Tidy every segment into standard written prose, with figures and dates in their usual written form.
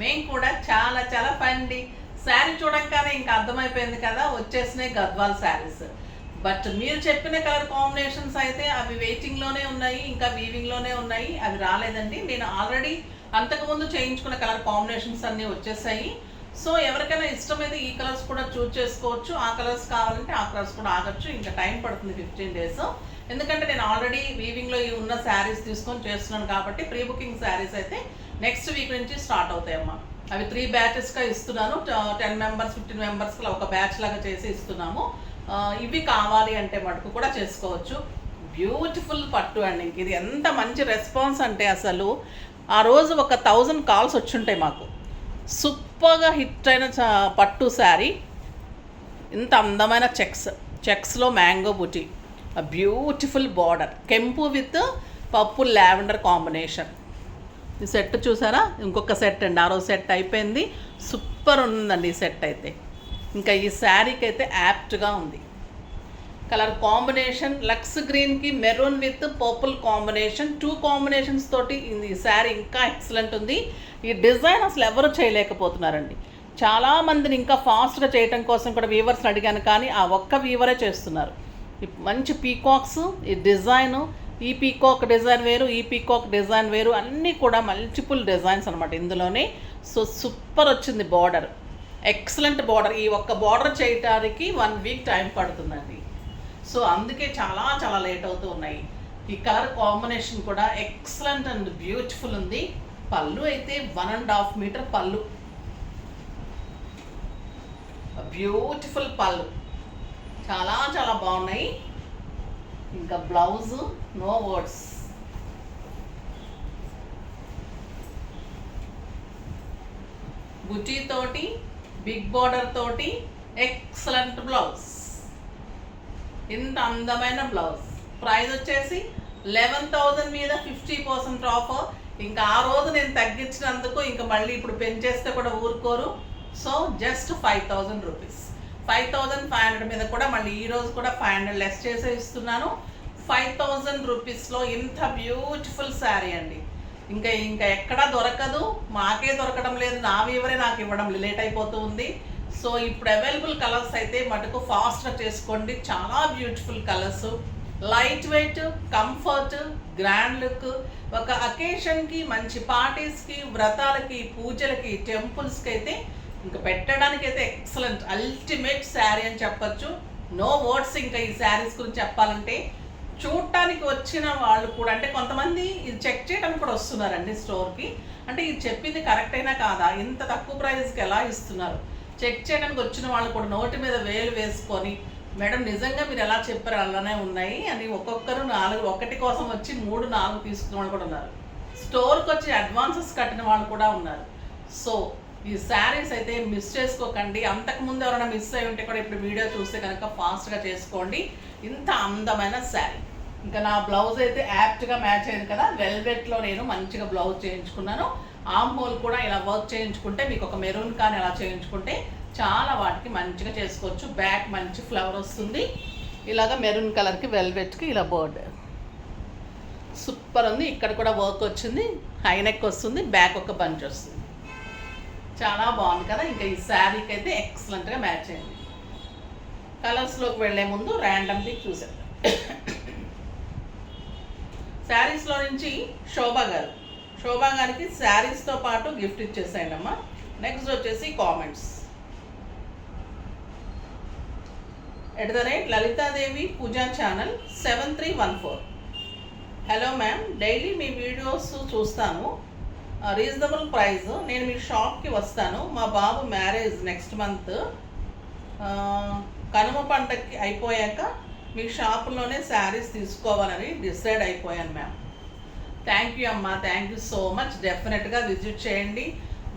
మేము కూడా చాలా చాలా ఫండి. శారీ చూడంగానే ఇంకా అర్థమైపోయింది కదా, వచ్చేసినాయి గద్వాల్ శారీస్. బట్ మీరు చెప్పిన కలర్ కాంబినేషన్స్ అయితే అవి వెయిటింగ్లోనే ఉన్నాయి, ఇంకా వీవింగ్లోనే ఉన్నాయి, అవి రాలేదండి. నేను ఆల్రెడీ అంతకుముందు చేయించుకున్న కలర్ కాంబినేషన్స్ అన్నీ వచ్చేసాయి. సో ఎవరికైనా ఇష్టమైతే ఈ కలర్స్ కూడా చూస్ చేసుకోవచ్చు, ఆ కలర్స్ కావాలంటే ఆ కలర్స్ కూడా ఆగచ్చు. ఇంకా టైం పడుతుంది 15 days, ఎందుకంటే నేను ఆల్రెడీ వీవింగ్లో ఈ ఉన్న శారీస్ తీసుకొని చేస్తున్నాను కాబట్టి ప్రీ బుకింగ్ శారీస్ అయితే నెక్స్ట్ వీక్ నుంచి స్టార్ట్ అవుతాయమ్మా. అవి 3 batchesగా ఇస్తున్నాను. 10 members 15 members ఒక బ్యాచ్ లాగా చేసి ఇస్తున్నాము. ఇవి కావాలి అంటే మటుకు కూడా చేసుకోవచ్చు. బ్యూటిఫుల్ పట్టు అండి. ఇది ఎంత మంచి రెస్పాన్స్ అంటే అసలు ఆ రోజు ఒక 1000 calls వచ్చుంటాయి మాకు. సూపర్గా హిట్ అయిన పట్టు శారీ. ఇంత అందమైన చెక్స్లో మ్యాంగో బుటీ, బ్యూటిఫుల్ బార్డర్, కెంపు విత్ పప్పు లావెండర్ కాంబినేషన్. ఈ సెట్ చూసారా, ఇంకొక సెట్ అండి. ఆ రోజు సెట్ అయిపోయింది. సూపర్ ఉందండి ఈ సెట్ అయితే. ఇంకా ఈ శారీకి అయితే యాప్ట్గా ఉంది. కలర్ కాంబినేషన్ లక్స్ గ్రీన్కి maroon with purple combination, 2 combinations తోటి ఈ శారీ ఇంకా ఎక్సలెంట్ ఉంది. ఈ డిజైన్ అసలు ఎవరు చేయలేకపోతున్నారండి. చాలామందిని ఇంకా ఫాస్ట్గా చేయటం కోసం కూడా వీవర్స్ని అడిగాను, కానీ ఆ ఒక్క వీవరే చేస్తున్నారు. మంచి పీకాక్స్, ఈ డిజైను, ఈ పీకాక్ డిజైన్ వేరు, ఈ పీకాక్ డిజైన్ వేరు, అన్నీ కూడా మల్టిపుల్ డిజైన్స్ అనమాట ఇందులోనే. సో సూపర్ వచ్చింది బార్డర్, ఎక్సలెంట్ బార్డర్. ఈ ఒక్క బార్డర్ చేయటానికి 1 week టైం పడుతుందండి. సో అందుకే చాలా చాలా లేట్ అవుతూ ఉన్నాయి. ఈ కలర్ కాంబినేషన్ కూడా ఎక్సలెంట్ అండ్ బ్యూటిఫుల్ ఉంది. పళ్ళు అయితే 1.5 meter పళ్ళు, బ్యూటిఫుల్ పళ్ళు, చాలా చాలా బాగున్నాయి. ఇంకా బ్లౌజ్ నో వర్డ్స్. బుటీ తోటి బిగ్ బార్డర్ తోటి ఎక్సలెంట్ బ్లౌజ్. ఇంత అందమైన బ్లౌజ్. ప్రైస్ వచ్చేసి 11,000 మీద 50% ఆఫర్. ఇంకా ఆ రోజు నేను తగ్గించినందుకు ఇంకా మళ్ళీ ఇప్పుడు పెంచేస్తే కూడా ఊరుకోరు. So just 5,000 rupees. 5,500 మీద కూడా మళ్ళీ ఈరోజు కూడా 500 లెస్ చేసే ఇస్తున్నాను. 5,000 రూపీస్లో ఇంత బ్యూటిఫుల్ శారీ అండి. ఇంకా ఇంకా ఎక్కడా దొరకదు, మాకే దొరకడం లేదు. నా వీవరే నాకు ఇవ్వడం లేట్ అయిపోతూ ఉంది. సో ఇప్పుడు అవైలబుల్ కలర్స్ అయితే మటుకు ఫాస్ట్గా చేసుకోండి. చాలా beautiful colours, light weight, comfort, grand look. ఒక అకేషన్కి, మంచి పార్టీస్కి, వ్రతాలకి, పూజలకి, టెంపుల్స్కి అయితే ఇంకా పెట్టడానికి అయితే ఎక్సలెంట్ అల్టిమేట్ శారీ అని చెప్పచ్చు. నో వర్డ్స్ ఇంకా ఈ శారీస్ గురించి చెప్పాలంటే. చూడటానికి వచ్చిన వాళ్ళు కూడా, అంటే కొంతమంది ఇది చెక్ చేయడానికి కూడా వస్తున్నారండి స్టోర్కి. అంటే ఇది చెప్పింది కరెక్ట్ అయినా కాదా, ఇంత తక్కువ ప్రైస్కి ఎలా ఇస్తున్నారు, చెక్ చేయడానికి వచ్చిన వాళ్ళు కూడా నోటి మీద వేలు వేసుకొని, మేడం నిజంగా మీరు ఎలా చెప్పారు అలానే ఉన్నాయి అని ఒక్కొక్కరు 1 కోసం వచ్చి 3, 4 తీసుకున్న వాళ్ళు కూడా ఉన్నారు. స్టోర్కి వచ్చి అడ్వాన్సెస్ కట్టిన వాళ్ళు కూడా ఉన్నారు. సో ఈ శారీస్ అయితే మిస్ చేసుకోకండి. అంతకుముందు ఎవరైనా మిస్ అయి ఉంటే కూడా ఇప్పుడు వీడియో చూస్తే కనుక ఫాస్ట్గా చేసుకోండి. ఇంత అందమైన శారీ. ఇంకా నా బ్లౌజ్ అయితే యాప్ట్గా మ్యాచ్ అయింది కదా, వెల్వెట్లో నేను మంచిగా బ్లౌజ్ చేయించుకున్నాను. ఆమ్ హోల్ కూడా ఇలా వర్క్ చేయించుకుంటే, మీకు ఒక మెరూన్ కానీ ఇలా చేయించుకుంటే చాలా వాటికి మంచిగా చేసుకోవచ్చు. బ్యాక్ మంచి ఫ్లవర్ వస్తుంది. ఇలాగ మెరూన్ కలర్కి వెల్వెట్కి ఇలా బర్డ్ సూపర్ ఉంది. ఇక్కడ కూడా వర్క్ వచ్చింది, హై నెక్ వస్తుంది, బ్యాక్ ఒక బంచ్ వస్తుంది. చాలా బాగుంది కదా. ఇంకా ఈ శారీకి అయితే ఎక్సలెంట్గా మ్యాచ్ అయింది. కలర్స్లోకి వెళ్ళే ముందు ర్యాండమ్లీ చూసేద్దాం. శారీస్లో నుంచి శోభా గారికి శారీస్తో పాటు గిఫ్ట్ ఇచ్చేసాయండి అమ్మ. నెక్స్ట్ వచ్చేసి కామెంట్స్. @లలితాదేవి పూజా ఛానల్ 7314. హలో మ్యామ్, డైలీ మీ వీడియోస్ చూస్తాను, రీజనబుల్ ప్రైస్. నేను మీ షాప్కి వస్తాను. మా బాబు మ్యారేజ్ నెక్స్ట్ మంత్. కనుమ పండగకి అయిపోయాక మీ షాపులోనే శారీస్ తీసుకోవాలని డిసైడ్ అయిపోయాను మ్యామ్. థ్యాంక్ యూ అమ్మా, థ్యాంక్ యూ సో మచ్. డెఫినెట్గా విజిట్ చేయండి.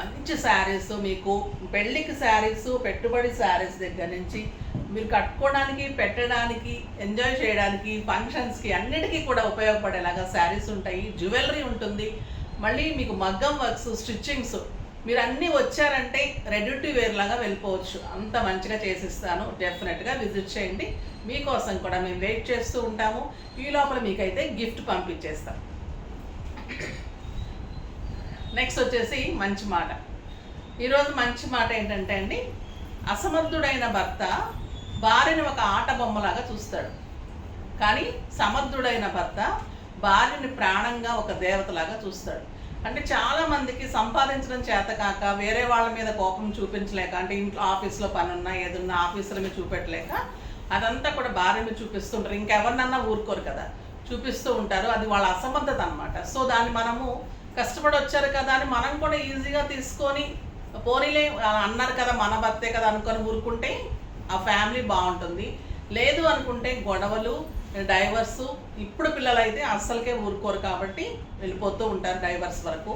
మంచి శారీస్ మీకు పెళ్ళికి శారీస్, పెట్టుబడి శారీస్ దగ్గర నుంచి మీరు కట్టుకోవడానికి, పెట్టడానికి, ఎంజాయ్ చేయడానికి, ఫంక్షన్స్కి అన్నిటికీ కూడా ఉపయోగపడేలాగా శారీస్ ఉంటాయి. జ్యువెలరీ ఉంటుంది, మళ్ళీ మీకు మగ్గం వర్క్స్, స్టిచ్చింగ్స్, మీరు అన్నీ వచ్చారంటే రెడీ టు వేర్ లాగా వెళ్ళిపోవచ్చు. అంత మంచిగా చేసిస్తాను. డెఫినెట్గా విజిట్ చేయండి. మీకోసం కూడా మేము వెయిట్ చేస్తూ ఉంటాము. ఈ లోపల మీకైతే గిఫ్ట్ పంపించేస్తాం. నెక్స్ట్ వచ్చేసి మంచి మాట. ఈరోజు మంచి మాట ఏంటంటే అండి, అసమర్థుడైన భర్త భార్యని ఒక ఆట బొమ్మలాగా చూస్తాడు, కానీ సమర్థుడైన భర్త భార్యని ప్రాణంగా ఒక దేవతలాగా చూస్తాడు. అంటే చాలామందికి సంపాదించడం చేత కాక వేరే వాళ్ళ మీద కోపం చూపించలేక, అంటే ఇంట్లో ఆఫీస్లో పని ఉన్నా ఏదన్నా ఆఫీసుల మీద చూపెట్టలేక అదంతా కూడా భార్య మీద చూపిస్తుంటారు. ఇంకెవరినన్నా ఊరుకోరు కదా, చూపిస్తూ ఉంటారు. అది వాళ్ళ అసమర్థత అనమాట. సో దాన్ని మనము కష్టపడి వచ్చారు కదా అని మనం కూడా ఈజీగా తీసుకొని పోనీలే అన్నారు కదా మన భర్తే కదా అనుకొని ఊరుకుంటే ఆ ఫ్యామిలీ బాగుంటుంది. లేదు అనుకుంటే గొడవలు, డైవర్సు. ఇప్పుడు పిల్లలైతే అస్సలకే ఊరుకోరు కాబట్టి వెళ్ళిపోతూ ఉంటారు డైవర్స్ వరకు.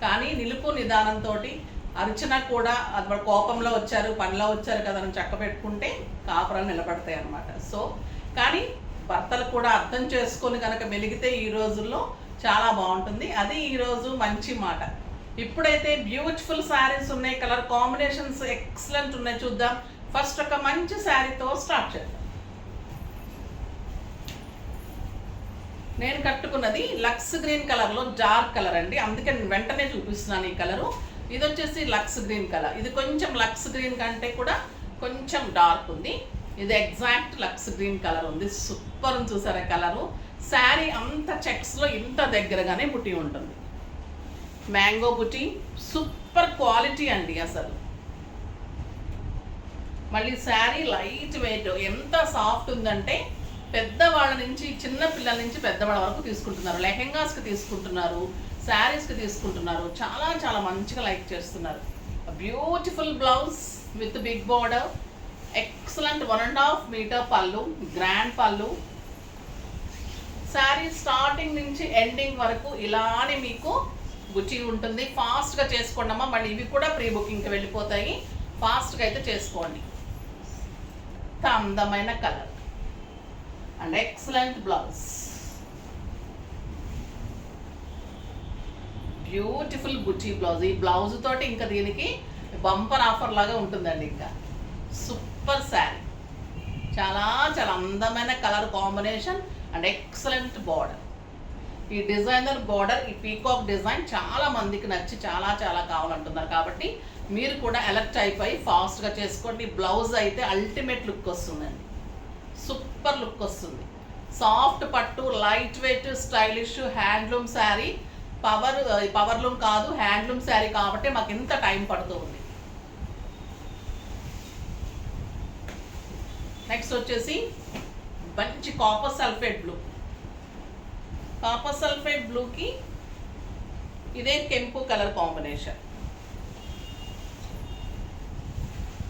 కానీ నిలుపు నిదానంతో అర్చన కూడా అది కోపంలో వచ్చారు, పనిలో వచ్చారు కదా అని చక్క పెట్టుకుంటే కాపురాలు నిలబడతాయి అన్నమాట. సో కానీ భర్తలు కూడా అర్థం చేసుకొని కనుక మెలిగితే ఈ రోజుల్లో చాలా బాగుంటుంది. అది ఈరోజు మంచి మాట. ఇప్పుడైతే బ్యూటిఫుల్ శారీస్ ఉన్నాయి, కలర్ కాంబినేషన్స్ ఎక్సలెంట్ ఉన్నాయి. చూద్దాం. ఫస్ట్ ఒక మంచి శారీతో స్టార్ట్ చేద్దాం. నేను కట్టుకున్నది లక్స్ గ్రీన్ కలర్లో డార్క్ కలర్ అండి, అందుకే నేను వెంటనే చూపిస్తున్నాను ఈ కలరు. ఇది వచ్చేసి లక్స్ గ్రీన్ కలర్. ఇది కొంచెం లక్స్ గ్రీన్ కంటే కూడా కొంచెం డార్క్ ఉంది. ఇది ఎగ్జాక్ట్ లక్స్ గ్రీన్ కలర్ ఉంది. సూపర్ ఉంది చూసారా కలరు. శారీ అంత చెక్స్లో ఇంత దగ్గరగానే బుటీ ఉంటుంది. మ్యాంగో బుటీ, సూపర్ క్వాలిటీ అండి అసలు. మళ్ళీ శారీ లైట్ వెయిట్, ఎంత సాఫ్ట్ ఉందంటే పెద్దవాళ్ళ నుంచి చిన్న పిల్లల నుంచి పెద్దవాళ్ళ వరకు తీసుకుంటున్నారు. లెహెంగాస్కి తీసుకుంటున్నారు, శారీస్కి తీసుకుంటున్నారు. చాలా చాలా మంచిగా లైక్ చేస్తున్నారు. Beautiful blouse with big border, excellent 1.5 metre పళ్ళు, గ్రాండ్ పళ్ళు. శారీ స్టార్టింగ్ నుంచి ఎండింగ్ వరకు ఇలానే మీకు బుచ్చి ఉంటుంది. ఫాస్ట్గా చేసుకోండి అమ్మా. మళ్ళీ ఇవి కూడా ప్రీ బుకింగ్కి వెళ్ళిపోతాయి. ఫాస్ట్గా అయితే చేసుకోండి. అందమైన colour and excellent blouse, beautiful Buchi blouse. ఈ బ్లౌజ్ తోటి ఇంకా దీనికి బంపర్ ఆఫర్ లాగా ఉంటుందండి. ఇంకా సూపర్ శారీ, చాలా చాలా అందమైన colour combination and excellent border. ఈ డిజైనర్ బార్డర్, ఈ పీకాక్ డిజైన్ చాలా మందికి నచ్చి చాలా చాలా కావాలంటున్నారు. కాబట్టి మీరు కూడా ఎలర్ట్ అయిపోయి ఫాస్ట్గా చేసుకోండి. బ్లౌజ్ అయితే అల్టిమేట్ లుక్ వస్తుందండి, సూపర్ లుక్ వస్తుంది. సాఫ్ట్ పట్టు, light weight, stylish handloom sari. Powerloom కాదు, హ్యాండ్లూమ్ శారీ కాబట్టి మాకు ఇంత టైం పడుతూ ఉంది. నెక్స్ట్ వచ్చేసి మంచి copper sulphate blue. Copper sulphate బ్లూకి ఇదే కెంపు కలర్ కాంబినేషన్.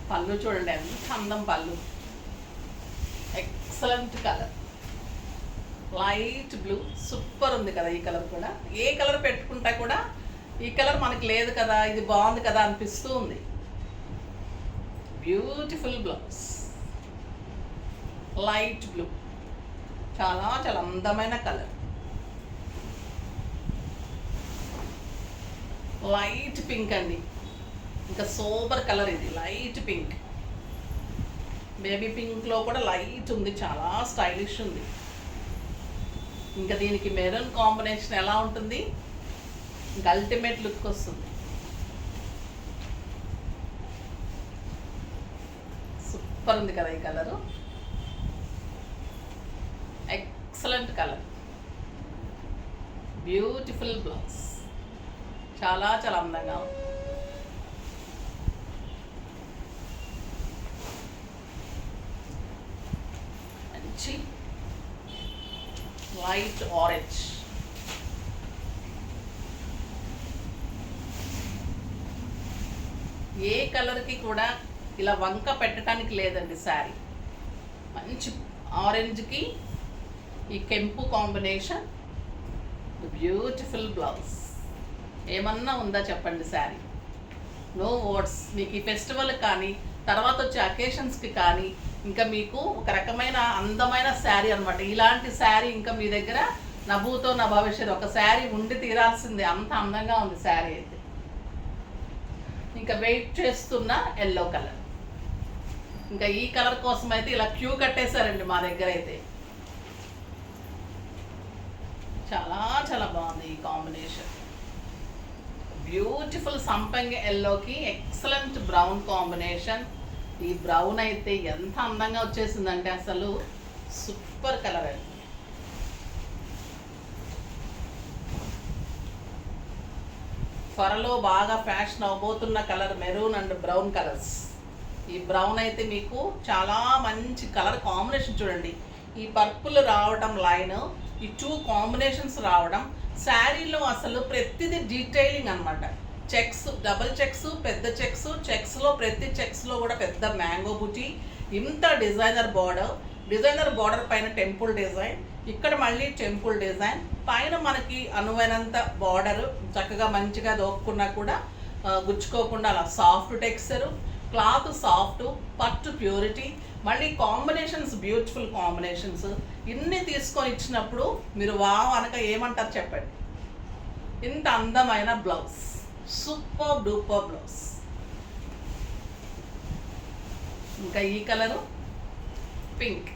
పళ్ళు చూడండి ఎంత అందం పళ్ళు, excellent colour, light blue. Super ఉంది కదా ఈ కలర్ కూడా. ఏ కలర్ పెట్టుకుంటా కూడా ఈ కలర్ మనకి లేదు కదా, ఇది బాగుంది కదా అనిపిస్తూ ఉంది. బ్యూటిఫుల్ బ్లౌజ్, లైట్ బ్లూ, చాలా చాలా అందమైన కలర్. లైట్ పింక్ అండి, ఇంకా సూపర్ కలర్ ఇది. లైట్ పింక్, బేబీ పింక్లో కూడా లైట్ ఉంది, చాలా స్టైలిష్ ఉంది. ఇంకా దీనికి మెరూన్ కాంబినేషన్ ఎలా ఉంటుంది, ఇంకా అల్టిమేట్ లుక్ వస్తుంది. సూపర్ ఉంది కదా ఈ colour, excellent colour, beautiful blouse, చాలా చాలా అందంగా ఉంది. మంచి లైట్ ఆరెంజ్, ఏ కలర్కి కూడా ఇలా వంక పెట్టడానికి లేదండి శారీ. మంచి ఆరెంజ్కి ఈ కెంపు కాంబినేషన్, బ్యూటిఫుల్ బ్లౌజ్. ఏమన్నా ఉందా చెప్పండి శారీ? No words. మీకు ఈ ఫెస్టివల్ కానీ తర్వాత వచ్చే అకేషన్స్కి కానీ ఇంకా మీకు ఒక రకమైన అందమైన శారీ అనమాట. ఇలాంటి శారీ ఇంకా మీ దగ్గర నభూతో నా భవిష్యత్ ఒక శారీ ఉండి తీరాల్సిందే, అంత అందంగా ఉంది శారీ అయితే. ఇంకా వెయిట్ చేస్తున్న ఎల్లో కలర్. ఇంకా ఈ కలర్ కోసం అయితే ఇలా క్యూ కట్టేశారండి మా దగ్గర అయితే. చాలా చాలా బాగుంది ఈ కాంబినేషన్, బ్యూటిఫుల్ సంపంగి ఎల్లోకి ఎక్సలెంట్ బ్రౌన్ కాంబినేషన్. ఈ బ్రౌన్ అయితే ఎంత అందంగా వచ్చేసిందంటే అసలు సూపర్ కలర్ అండి. త్వరలో బాగా ఫ్యాషన్ అవబోతున్న colour maroon and brown colours. ఈ బ్రౌన్ అయితే మీకు చాలా మంచి కలర్ కాంబినేషన్. చూడండి, ఈ పర్పుల్ రావడం లైన్, ఈ 2 కాంబినేషన్స్ రావడం, శారీలో అసలు ప్రతిదీ డీటెయిలింగ్ అనమాట. చెక్స్, డబుల్ చెక్స్, పెద్ద చెక్స్, చెక్స్లో ప్రతి చెక్స్లో కూడా పెద్ద మ్యాంగో బుటీ, ఇంత డిజైనర్ బార్డర్ పైన టెంపుల్ డిజైన్, ఇక్కడ మళ్ళీ టెంపుల్ డిజైన్, పైన మనకి అనువైనంత బార్డర్ చక్కగా మంచిగా దోక్కున్నా కూడా గుచ్చుకోకుండా అలా సాఫ్ట్ టెక్స్చరు, క్లాత్ సాఫ్ట్, పట్టు ప్యూరిటీ, మళ్ళీ కాంబినేషన్స్ బ్యూటిఫుల్ కాంబినేషన్స్. ఇన్ని తీసుకొని ఇచ్చినప్పుడు మీరు వావ్ అనక ఏమంటారు చెప్పండి. ఇంత అందమైన బ్లౌజ్, సూపర్ డూపర్ బ్లౌజ్. ఇంకా ఈ కలరు పింక్.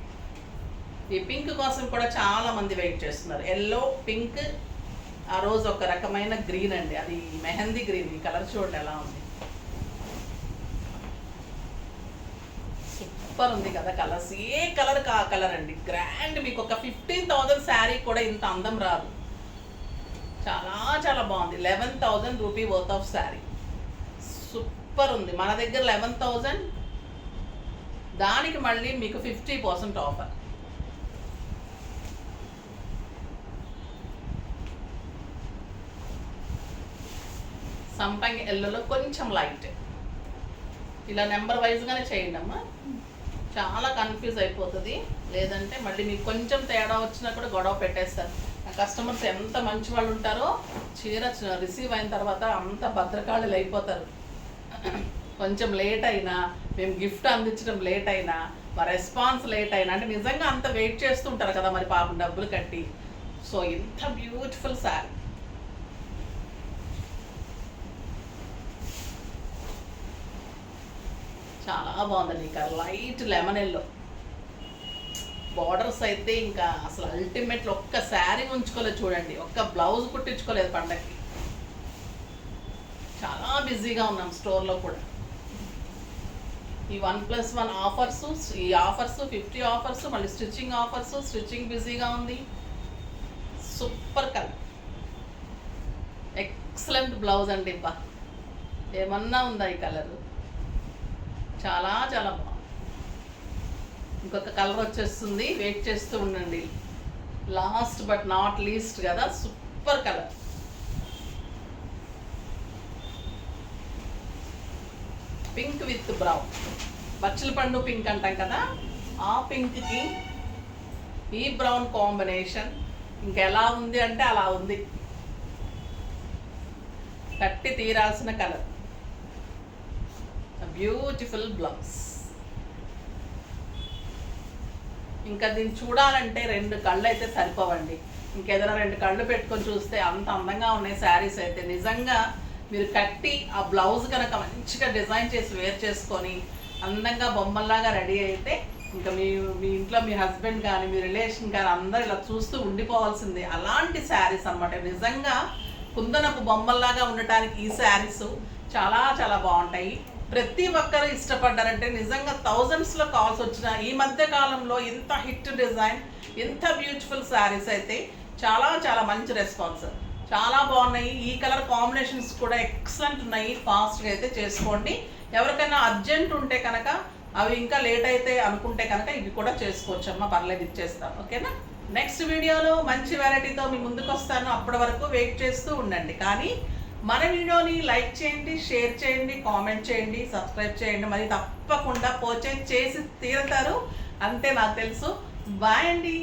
ఈ పింక్ కోసం కూడా చాలా మంది వెయిట్ చేస్తున్నారు. ఎల్లో, పింక్, ఆ రోజు ఒక రకమైన గ్రీన్ అండి, అది మెహందీ గ్రీన్. ఈ కలర్ చూడండి ఎలా ఉంది, సూపర్ ఉంది కదా కలర్స్. ఏ కలర్కి ఆ కలర్ అండి, గ్రాండ్. మీకు ఒక 15,000 శారీ కూడా ఇంత అందం రాదు. చాలా చాలా బాగుంది. 11,000 rupee worth of sari, super ఉంది. మన దగ్గర 11,000, దానికి మళ్ళీ మీకు 50% ఆఫర్. సంపంగి ఎల్లోలో కొంచెం లైట్, ఇలా నెంబర్ వైజ్గానే చేయండి అమ్మా, చాలా కన్ఫ్యూజ్ అయిపోతుంది. లేదంటే మళ్ళీ మీకు కొంచెం తేడా వచ్చినా కూడా గొడవ పెట్టేస్తారు. కస్టమర్స్ ఎంత మంచి వాళ్ళు ఉంటారో, చీర రిసీవ్ అయిన తర్వాత అంత భద్రకాళులు అయిపోతారు. కొంచెం లేట్ అయినా, మేము గిఫ్ట్ అందించడం లేట్ అయినా, మా రెస్పాన్స్ లేట్ అయినా, అంటే నిజంగా అంత వెయిట్ చేస్తుంటారు కదా మరి పాపం డబ్బులు కట్టి. సో ఇంత బ్యూటిఫుల్ శారీ. చాలా బాగుందండి. ఇంకా లైట్ లెమన్ ఎల్లో బార్డర్స్ అయితే ఇంకా అసలు అల్టిమేట్లో ఒక్క శారీ ఉంచుకోలేదు చూడండి, ఒక్క బ్లౌజ్ కుట్టించుకోలేదు పండగకి. చాలా బిజీగా ఉన్నాం స్టోర్లో కూడా. ఈ 1+1 ఆఫర్స్, ఈ ఆఫర్స్ 50 ఆఫర్స్, మళ్ళీ స్టిచ్చింగ్ ఆఫర్స్, స్టిచ్చింగ్ బిజీగా ఉంది. సూపర్ కలర్, ఎక్సలెంట్ బ్లౌజ్ అండి. ఇబ్బా ఏమన్నా ఉందా ఈ కలరు, చాలా చాలా బాగుంది. ఇంకొక కలర్ వచ్చేస్తుంది, వెయిట్ చేస్తూ ఉండండి. లాస్ట్ బట్ నాట్ లీస్ట్ కదా, super colour. Pink with brown, బచ్చల పండు పింక్ అంటాం కదా, ఆ పింక్కి ఈ బ్రౌన్ కాంబినేషన్ ఇంకెలా ఉంది అంటే అలా ఉంది. కట్టి తీరాల్సిన కలర్, బ్యూటిఫుల్ బ్లౌజ్. ఇంకా దీన్ని చూడాలంటే 2 కళ్ళు అయితే సరిపోవండి. ఇంకేదైనా 2 కళ్ళు పెట్టుకొని చూస్తే అంత అందంగా ఉన్నాయి శారీస్ అయితే. నిజంగా మీరు కట్టి ఆ బ్లౌజ్ కనుక మంచిగా డిజైన్ చేసి వేర్ చేసుకొని అందంగా బొమ్మల్లాగా రెడీ అయితే ఇంకా మీ ఇంట్లో మీ హస్బెండ్ కానీ మీ రిలేషన్ కానీ అందరూ ఇలా చూస్తూ ఉండిపోవాల్సిందే. అలాంటి శారీస్ అనమాట. నిజంగా కుందనపు బొమ్మల్లాగా ఉండటానికి ఈ శారీస్ చాలా చాలా బాగుంటాయి. ప్రతి ఒక్కరు ఇష్టపడ్డారంటే నిజంగా థౌజండ్స్లో కాల్స్ వచ్చిన ఈ మధ్య కాలంలో ఇంత హిట్ డిజైన్, ఇంత బ్యూటిఫుల్ శారీస్ అయితే చాలా చాలా మంచి రెస్పాన్స్, చాలా బాగున్నాయి. ఈ కలర్ కాంబినేషన్స్ కూడా ఎక్సలెంట్ ఉన్నాయి. ఫాస్ట్గా అయితే చేసుకోండి. ఎవరికైనా అర్జెంట్ ఉంటే కనుక, అవి ఇంకా లేట్ అయితే అనుకుంటే కనుక ఇవి కూడా చేసుకోవచ్చు అమ్మా, పర్లేదు ఇచ్చేస్తాను. ఓకేనా? నెక్స్ట్ వీడియోలో మంచి వెరైటీతో మీ ముందుకు వస్తాను. అప్పటి వరకు వెయిట్ చేస్తూ ఉండండి. కానీ మన వీడియోని లైక్ చేయండి, షేర్ చేయండి, కామెంట్ చేయండి, సబ్స్క్రైబ్ చేయండి. మరి తప్పకుండా పర్చేజ్ చేసి తీరుతారు అంతే నాకు తెలుసు. బాయ్ అండి.